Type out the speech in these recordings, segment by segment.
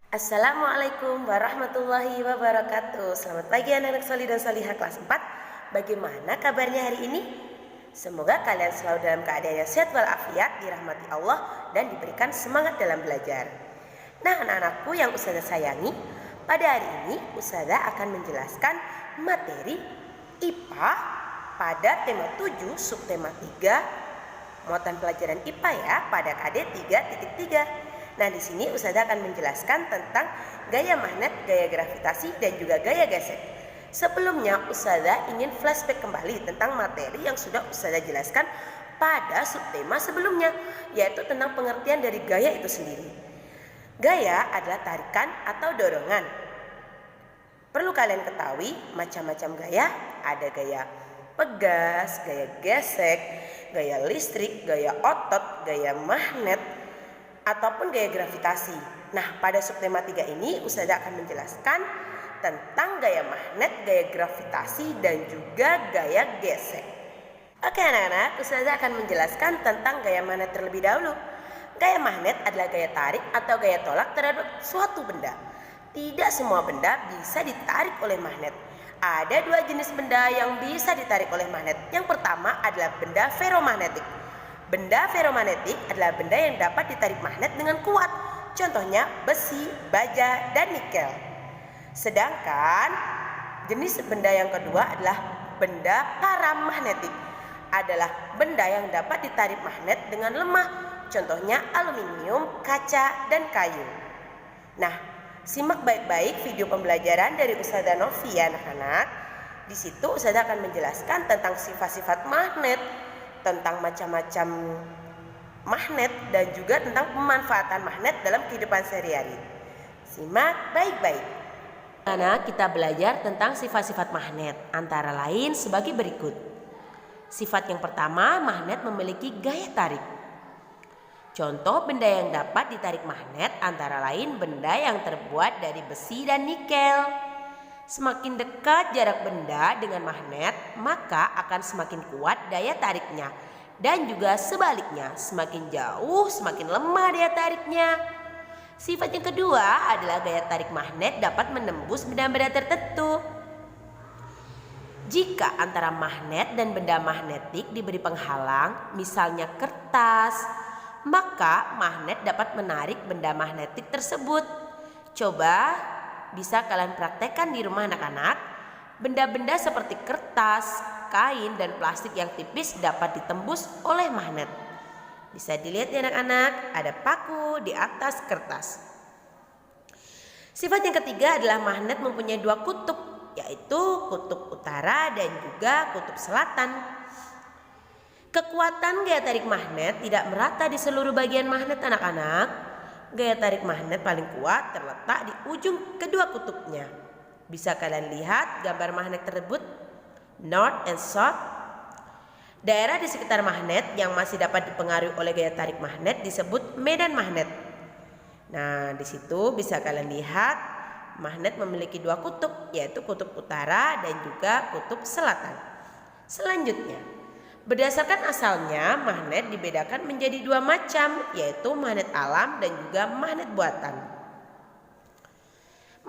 Assalamualaikum warahmatullahi wabarakatuh. Selamat pagi anak-anak solih dan solihah kelas 4. Bagaimana kabarnya hari ini? Semoga kalian selalu dalam keadaan yang sehat walafiat, dirahmati Allah dan diberikan semangat dalam belajar. Nah, anak-anakku yang Ustazah sayangi, pada hari ini Ustazah akan menjelaskan materi IPA pada tema 7 subtema 3 muatan pelajaran IPA ya pada KD 3.3. Nah, di sini Ustazah akan menjelaskan tentang gaya magnet, gaya gravitasi, dan juga gaya gesek. Sebelumnya, Ustazah ingin flashback kembali tentang materi yang sudah Ustazah jelaskan pada subtema sebelumnya, yaitu tentang pengertian dari gaya itu sendiri. Gaya adalah tarikan atau dorongan. Perlu kalian ketahui, macam-macam gaya, ada gaya pegas, gaya gesek, gaya listrik, gaya otot, gaya magnet, ataupun gaya gravitasi. Nah, pada subtema 3 ini Ustazah akan menjelaskan tentang gaya magnet, gaya gravitasi, dan juga gaya gesek. Oke anak-anak, Ustazah akan menjelaskan tentang gaya magnet terlebih dahulu. Gaya magnet adalah gaya tarik atau gaya tolak terhadap suatu benda. Tidak semua benda bisa ditarik oleh magnet. Ada dua jenis benda yang bisa ditarik oleh magnet. Yang pertama adalah benda ferromagnetik. Benda ferromagnetik adalah benda yang dapat ditarik magnet dengan kuat. Contohnya besi, baja, dan nikel. Sedangkan jenis benda yang kedua adalah benda paramagnetik. Adalah benda yang dapat ditarik magnet dengan lemah. Contohnya aluminium, kaca, dan kayu. Nah, simak baik-baik video pembelajaran dari Ustazah Novi ya anak-anak. Di situ Ustazah akan menjelaskan tentang sifat-sifat magnet, tentang macam-macam magnet, dan juga tentang pemanfaatan magnet dalam kehidupan sehari-hari. Simak baik-baik. Karena kita belajar tentang sifat-sifat magnet, antara lain sebagai berikut. Sifat yang pertama, magnet memiliki gaya tarik. Contoh benda yang dapat ditarik magnet antara lain benda yang terbuat dari besi dan nikel. Semakin dekat jarak benda dengan magnet, maka akan semakin kuat daya tariknya. Dan juga sebaliknya, semakin jauh semakin lemah daya tariknya. Sifat yang kedua adalah gaya tarik magnet dapat menembus benda-benda tertentu. Jika antara magnet dan benda magnetik diberi penghalang, misalnya kertas, maka magnet dapat menarik benda magnetik tersebut. Coba bisa kalian praktekkan di rumah anak-anak. Benda-benda seperti kertas, kain, dan plastik yang tipis dapat ditembus oleh magnet. Bisa dilihat ya anak-anak, ada paku di atas kertas. Sifat yang ketiga adalah magnet mempunyai dua kutub, yaitu kutub utara dan juga kutub selatan. Kekuatan gaya tarik magnet tidak merata di seluruh bagian magnet anak-anak. Gaya tarik magnet paling kuat terletak di ujung kedua kutubnya. Bisa kalian lihat gambar magnet tersebut, North and South. Daerah di sekitar magnet yang masih dapat dipengaruhi oleh gaya tarik magnet disebut medan magnet. Nah, di situ bisa kalian lihat magnet memiliki dua kutub, yaitu kutub utara dan juga kutub selatan. Selanjutnya, berdasarkan asalnya, magnet dibedakan menjadi dua macam, yaitu magnet alam dan juga magnet buatan.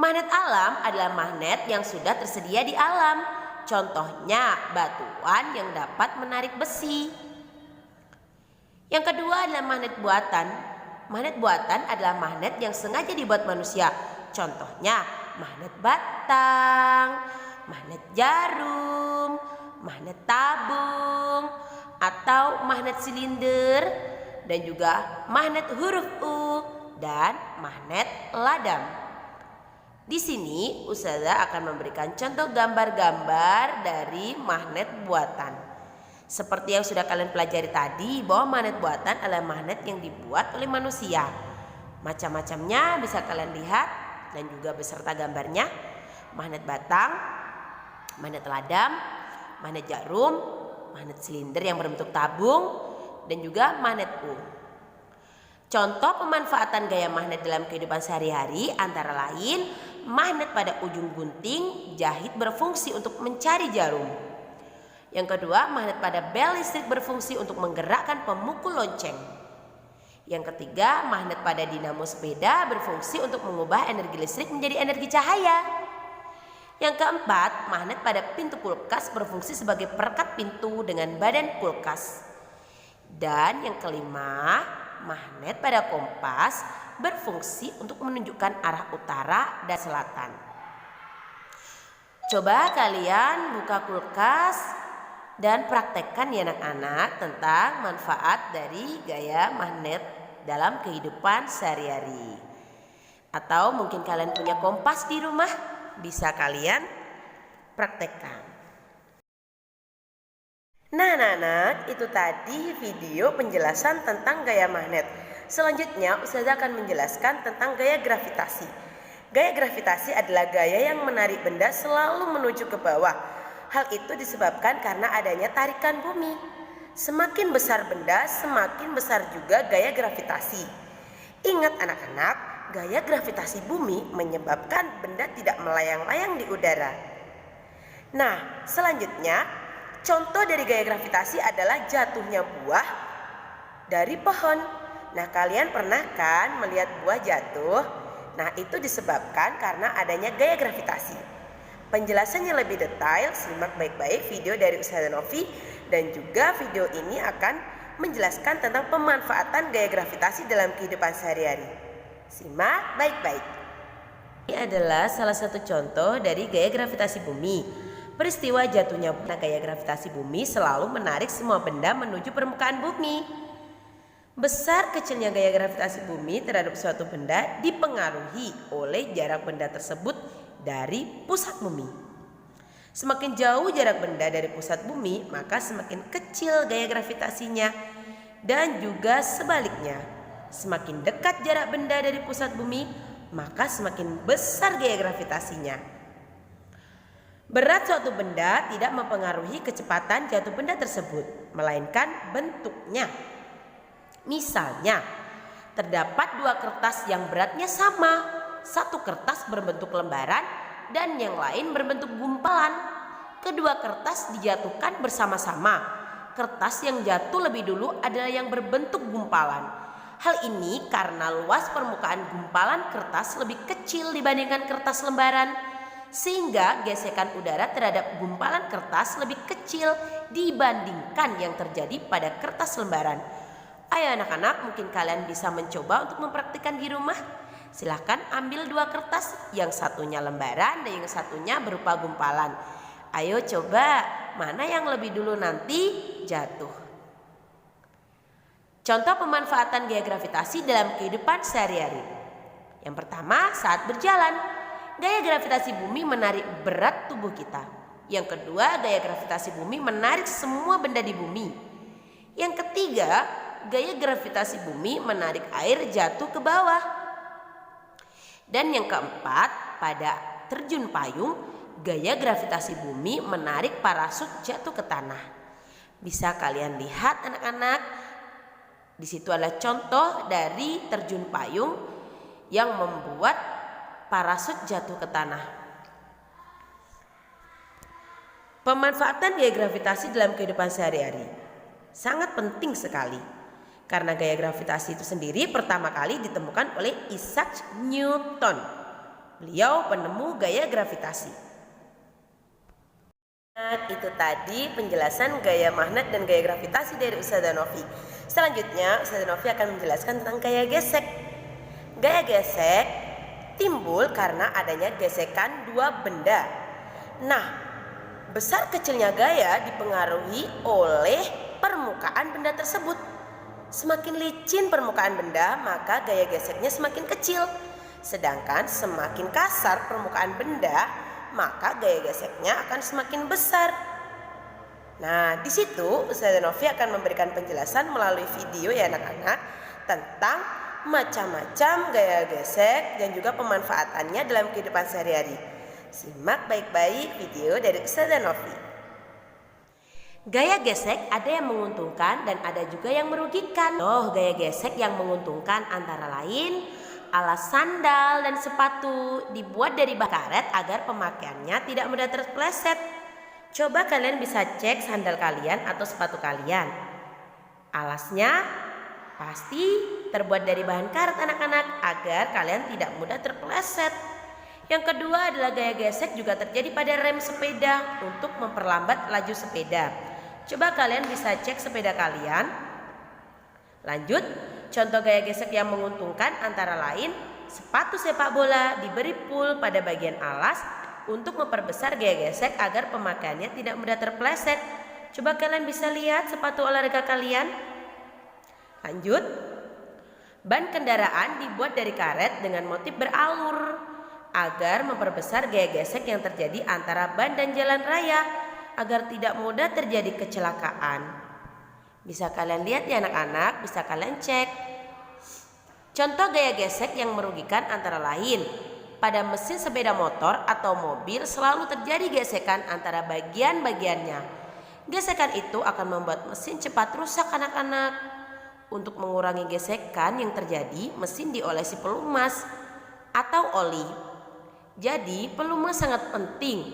Magnet alam adalah magnet yang sudah tersedia di alam. Contohnya batuan yang dapat menarik besi. Yang kedua adalah magnet buatan. Magnet buatan adalah magnet yang sengaja dibuat manusia. Contohnya magnet batang, magnet jarum, magnet tabung, atau magnet silinder, dan juga magnet huruf U dan magnet ladam. Di sini Ustazah akan memberikan contoh gambar-gambar dari magnet buatan. Seperti yang sudah kalian pelajari tadi, bahwa magnet buatan adalah magnet yang dibuat oleh manusia. Macam-macamnya bisa kalian lihat dan juga beserta gambarnya. Magnet batang, magnet ladam, magnet jarum, magnet silinder yang berbentuk tabung, dan juga magnet U. Contoh pemanfaatan gaya magnet dalam kehidupan sehari-hari antara lain magnet pada ujung gunting jahit berfungsi untuk mencari jarum. Yang kedua, magnet pada bel listrik berfungsi untuk menggerakkan pemukul lonceng. Yang ketiga, magnet pada dinamo sepeda berfungsi untuk mengubah energi listrik menjadi energi cahaya. Yang keempat, magnet pada pintu kulkas berfungsi sebagai perekat pintu dengan badan kulkas. Dan yang kelima, magnet pada kompas berfungsi untuk menunjukkan arah utara dan selatan. Coba kalian buka kulkas dan praktekkan ya anak-anak tentang manfaat dari gaya magnet dalam kehidupan sehari-hari. Atau mungkin kalian punya kompas di rumah, bisa kalian praktekkan. Nah anak-anak, itu tadi video penjelasan tentang gaya magnet. Selanjutnya Ustazah akan menjelaskan tentang gaya gravitasi. Gaya gravitasi adalah gaya yang menarik benda selalu menuju ke bawah. Hal itu disebabkan karena adanya tarikan bumi. Semakin besar benda, semakin besar juga gaya gravitasi. Ingat anak-anak, gaya gravitasi bumi menyebabkan benda tidak melayang-layang di udara. Nah, selanjutnya contoh dari gaya gravitasi adalah jatuhnya buah dari pohon. Nah, kalian pernah kan melihat buah jatuh? Nah, itu disebabkan karena adanya gaya gravitasi. Penjelasannya lebih detail, simak baik-baik video dari Ustazah Novi, dan juga video ini akan menjelaskan tentang pemanfaatan gaya gravitasi dalam kehidupan sehari-hari. Simak baik-baik. Ini adalah salah satu contoh dari gaya gravitasi bumi. Peristiwa jatuhnya gaya gravitasi bumi selalu menarik semua benda menuju permukaan bumi. Besar kecilnya gaya gravitasi bumi terhadap suatu benda dipengaruhi oleh jarak benda tersebut dari pusat bumi. Semakin jauh jarak benda dari pusat bumi, maka semakin kecil gaya gravitasinya. Dan juga sebaliknya, semakin dekat jarak benda dari pusat bumi, maka semakin besar gaya gravitasinya. Berat suatu benda tidak mempengaruhi kecepatan jatuh benda tersebut, melainkan bentuknya. Misalnya, terdapat dua kertas yang beratnya sama. Satu kertas berbentuk lembaran dan yang lain berbentuk gumpalan. Kedua kertas dijatuhkan bersama-sama. Kertas yang jatuh lebih dulu adalah yang berbentuk gumpalan. Hal ini karena luas permukaan gumpalan kertas lebih kecil dibandingkan kertas lembaran, sehingga gesekan udara terhadap gumpalan kertas lebih kecil dibandingkan yang terjadi pada kertas lembaran. Ayo anak-anak, mungkin kalian bisa mencoba untuk mempraktikkan di rumah. Silahkan ambil dua kertas, yang satunya lembaran dan yang satunya berupa gumpalan. Ayo coba, mana yang lebih dulu nanti jatuh. Contoh pemanfaatan gaya gravitasi dalam kehidupan sehari-hari. Yang pertama, saat berjalan, gaya gravitasi bumi menarik berat tubuh kita. Yang kedua, gaya gravitasi bumi menarik semua benda di bumi. Yang ketiga, gaya gravitasi bumi menarik air jatuh ke bawah. Dan yang keempat, pada terjun payung, gaya gravitasi bumi menarik parasut jatuh ke tanah. Bisa kalian lihat anak-anak, di situ adalah contoh dari terjun payung yang membuat parasut jatuh ke tanah. Pemanfaatan gaya gravitasi dalam kehidupan sehari-hari sangat penting sekali. Karena gaya gravitasi itu sendiri pertama kali ditemukan oleh Isaac Newton. Beliau penemu gaya gravitasi. Itu tadi penjelasan gaya magnet dan gaya gravitasi dari Ustazah Novi. Selanjutnya Ustazah Novi akan menjelaskan tentang gaya gesek. Gaya gesek timbul karena adanya gesekan dua benda. Nah, besar kecilnya gaya dipengaruhi oleh permukaan benda tersebut. Semakin licin permukaan benda, maka gaya geseknya semakin kecil. Sedangkan semakin kasar permukaan benda, maka gaya geseknya akan semakin besar. Nah, di situ Ustazah Novi akan memberikan penjelasan melalui video ya anak-anak tentang macam-macam gaya gesek dan juga pemanfaatannya dalam kehidupan sehari-hari. Simak baik-baik video dari Ustazah Novi. Gaya gesek ada yang menguntungkan dan ada juga yang merugikan. Gaya gesek yang menguntungkan antara lain alas sandal dan sepatu dibuat dari bahan karet agar pemakaiannya tidak mudah terpeleset. Coba kalian bisa cek sandal kalian atau sepatu kalian. Alasnya pasti terbuat dari bahan karet anak-anak agar kalian tidak mudah terpeleset. Yang kedua adalah gaya gesek juga terjadi pada rem sepeda untuk memperlambat laju sepeda. Coba kalian bisa cek sepeda kalian. Lanjut, contoh gaya gesek yang menguntungkan antara lain sepatu sepak bola diberi pul pada bagian alas untuk memperbesar gaya gesek agar pemakaiannya tidak mudah terpeleset. Coba kalian bisa lihat sepatu olahraga kalian. Lanjut, ban kendaraan dibuat dari karet dengan motif beralur agar memperbesar gaya gesek yang terjadi antara ban dan jalan raya agar tidak mudah terjadi kecelakaan. Bisa kalian lihat ya anak-anak, bisa kalian cek. Contoh gaya gesek yang merugikan antara lain pada mesin sepeda motor atau mobil selalu terjadi gesekan antara bagian-bagiannya. Gesekan itu akan membuat mesin cepat rusak anak-anak. Untuk mengurangi gesekan yang terjadi, mesin diolesi pelumas atau oli. Jadi pelumas sangat penting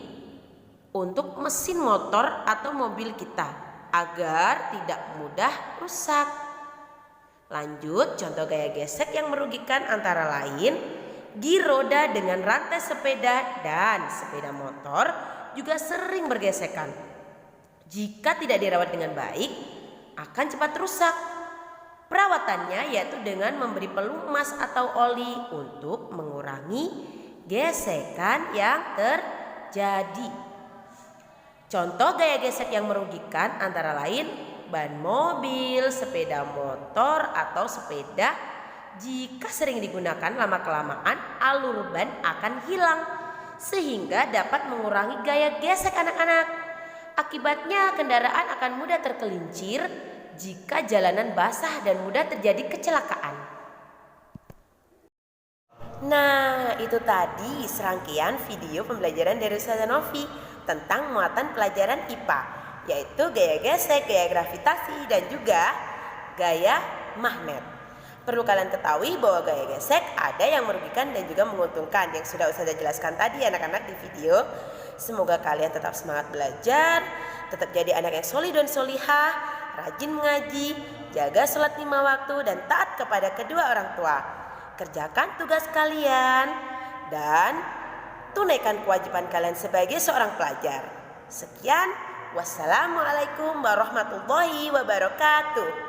untuk mesin motor atau mobil kita agar tidak mudah rusak. Lanjut, contoh gaya gesek yang merugikan antara lain gir roda dengan rantai sepeda dan sepeda motor juga sering bergesekan. Jika tidak dirawat dengan baik, akan cepat rusak. Perawatannya yaitu dengan memberi pelumas atau oli untuk mengurangi gesekan yang terjadi. Contoh gaya gesek yang merugikan antara lain ban mobil, sepeda motor atau sepeda. Jika sering digunakan lama-kelamaan alur ban akan hilang sehingga dapat mengurangi gaya gesek anak-anak. Akibatnya kendaraan akan mudah tergelincir jika jalanan basah dan mudah terjadi kecelakaan. Nah, itu tadi serangkaian video pembelajaran dari Ustazah Novi tentang muatan pelajaran IPA, yaitu gaya gesek, gaya gravitasi, dan juga gaya magnet. Perlu kalian ketahui bahwa gaya gesek ada yang merugikan dan juga menguntungkan yang sudah Ustazah jelaskan tadi anak-anak di video. Semoga kalian tetap semangat belajar, tetap jadi anak yang solih dan solihah, rajin mengaji, jaga sholat 5 waktu, dan taat kepada kedua orang tua. Kerjakan tugas kalian dan tunaikan kewajiban kalian sebagai seorang pelajar. Sekian, wassalamualaikum warahmatullahi wabarakatuh.